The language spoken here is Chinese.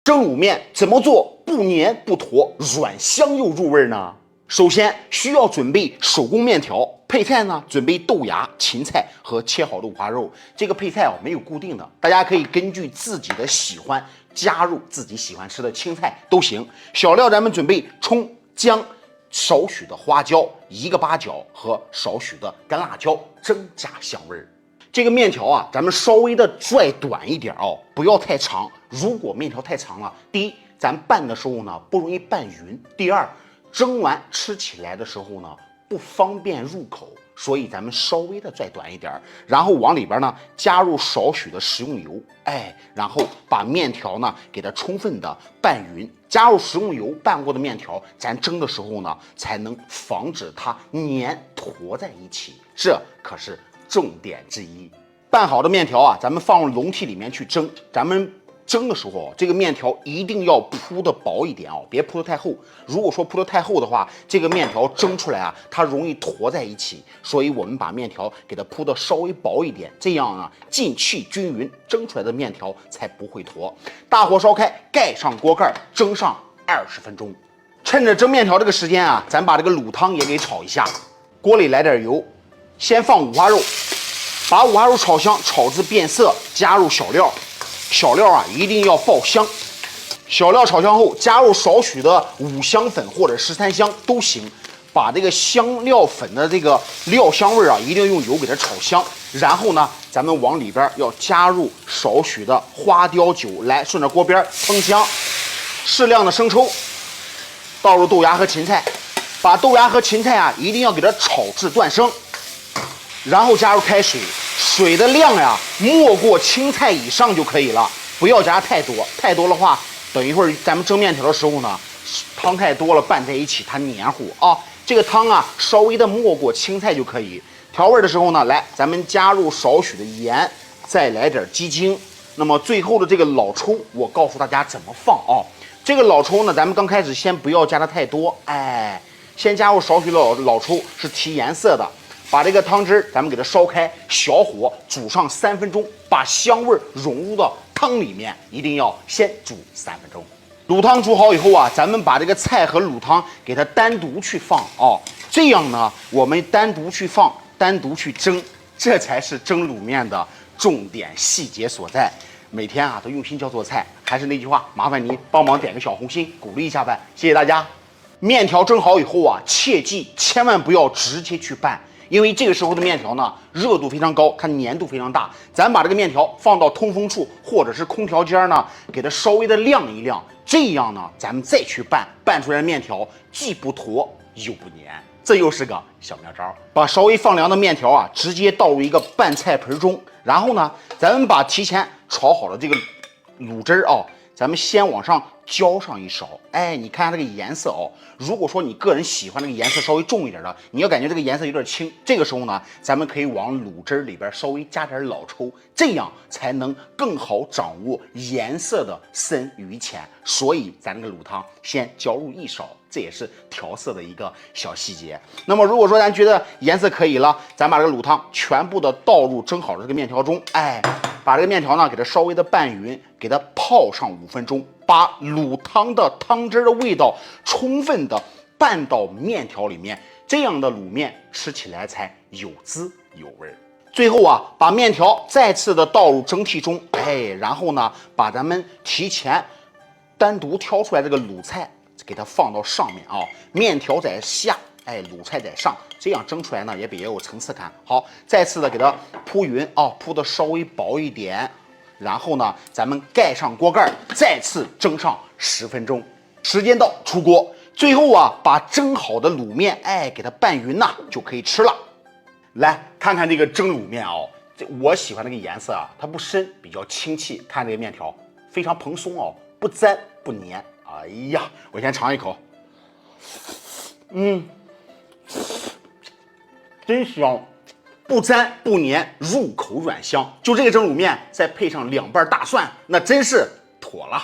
蒸卤面怎么做不粘不坨，软香又入味呢？首先需要准备手工面条，配菜呢准备豆芽、芹菜和切好的五花肉。这个配菜没有固定的，大家可以根据自己的喜欢加入自己喜欢吃的青菜都行。小料咱们准备葱、姜、少许的花椒、1个八角和少许的干辣椒，增加香味儿。这个面条啊，咱们稍微的拽短一点哦，不要太长。如果面条太长了，第一，咱拌的时候呢不容易拌匀；第二，蒸完吃起来的时候呢不方便入口，所以咱们稍微的拽短一点，然后往里边呢加入少许的食用油，然后把面条呢给它充分的拌匀。加入食用油拌过的面条，咱蒸的时候呢才能防止它粘坨在一起，这可是重点之一。拌好的面条啊，咱们放入笼屉里面去蒸。咱们蒸的时候，这个面条一定要铺的薄一点哦，别铺的太厚。如果说铺的太厚的话，这个面条蒸出来啊，它容易坨在一起。所以我们把面条给它铺的稍微薄一点，这样啊，进气均匀，蒸出来的面条才不会坨。大火烧开，盖上锅盖，蒸上20分钟。趁着蒸面条这个时间啊，咱把这个卤汤也给炒一下。锅里来点油，先放五花肉，把五花肉炒香，炒至变色，加入小料。小料啊一定要爆香，小料炒香后加入少许的五香粉或者13香都行，把这个香料粉的这个料香味啊一定用油给它炒香。然后呢，咱们往里边要加入少许的花雕酒，来顺着锅边烹香。适量的生抽，倒入豆芽和芹菜，把豆芽和芹菜啊一定要给它炒至断生，然后加入开水。水的量呀，没过青菜以上就可以了，不要加太多。太多的话，等一会儿咱们蒸面条的时候呢，汤太多了拌在一起它黏糊啊。这个汤啊，稍微的没过青菜就可以。调味的时候呢，来咱们加入少许的盐，再来点鸡精。那么最后的这个老抽，我告诉大家怎么放啊。这个老抽呢，咱们刚开始先不要加的太多，先加入少许老抽，是提颜色的。把这个汤汁咱们给它烧开，小火煮上3分钟，把香味融入到汤里面，一定要先煮3分钟。卤汤煮好以后啊，咱们把这个菜和卤汤给它单独去放这样呢，我们单独去放，单独去蒸，这才是蒸卤面的重点细节所在。每天啊都用心教做菜，还是那句话，麻烦您帮忙点个小红心，鼓励一下呗，谢谢大家。面条蒸好以后啊，切记千万不要直接去拌。因为这个时候的面条呢，热度非常高，它粘度非常大。咱把这个面条放到通风处或者是空调间呢，给它稍微的晾一晾，这样呢，咱们再去拌，拌出来的面条既不坨又不粘，这又是个小妙招。把稍微放凉的面条啊，直接倒入一个拌菜盆中，然后呢，咱们把提前炒好的这个卤汁咱们先往上浇上一勺，你看下这个颜色如果说你个人喜欢这个颜色稍微重一点的，你要感觉这个颜色有点轻，这个时候呢，咱们可以往卤汁里边稍微加点老抽，这样才能更好掌握颜色的深与浅。所以咱这个卤汤先浇入1勺，这也是调色的一个小细节。那么如果说咱觉得颜色可以了，咱把这个卤汤全部的倒入蒸好的这个面条中，把这个面条呢给它稍微的拌匀，给它泡上5分钟，把卤汤的汤汁的味道充分的拌到面条里面，这样的卤面吃起来才有滋有味。最后啊，把面条再次的倒入蒸屉中，然后呢，把咱们提前单独挑出来这个卤菜给它放到上面面条在下，卤菜在上，这样蒸出来呢也比较有层次感。好，再次的给它铺匀铺的稍微薄一点，然后呢，咱们盖上锅盖，再次蒸上10分钟。时间到，出锅。最后啊，把蒸好的卤面给它拌匀就可以吃了。来看看这个蒸卤面我喜欢这个颜色它不深，比较清气。看这个面条非常蓬松不粘不粘。哎呀，我先尝一口，真香，不粘不粘，入口软香。就这个蒸卤面，再配上2瓣大蒜，那真是妥了。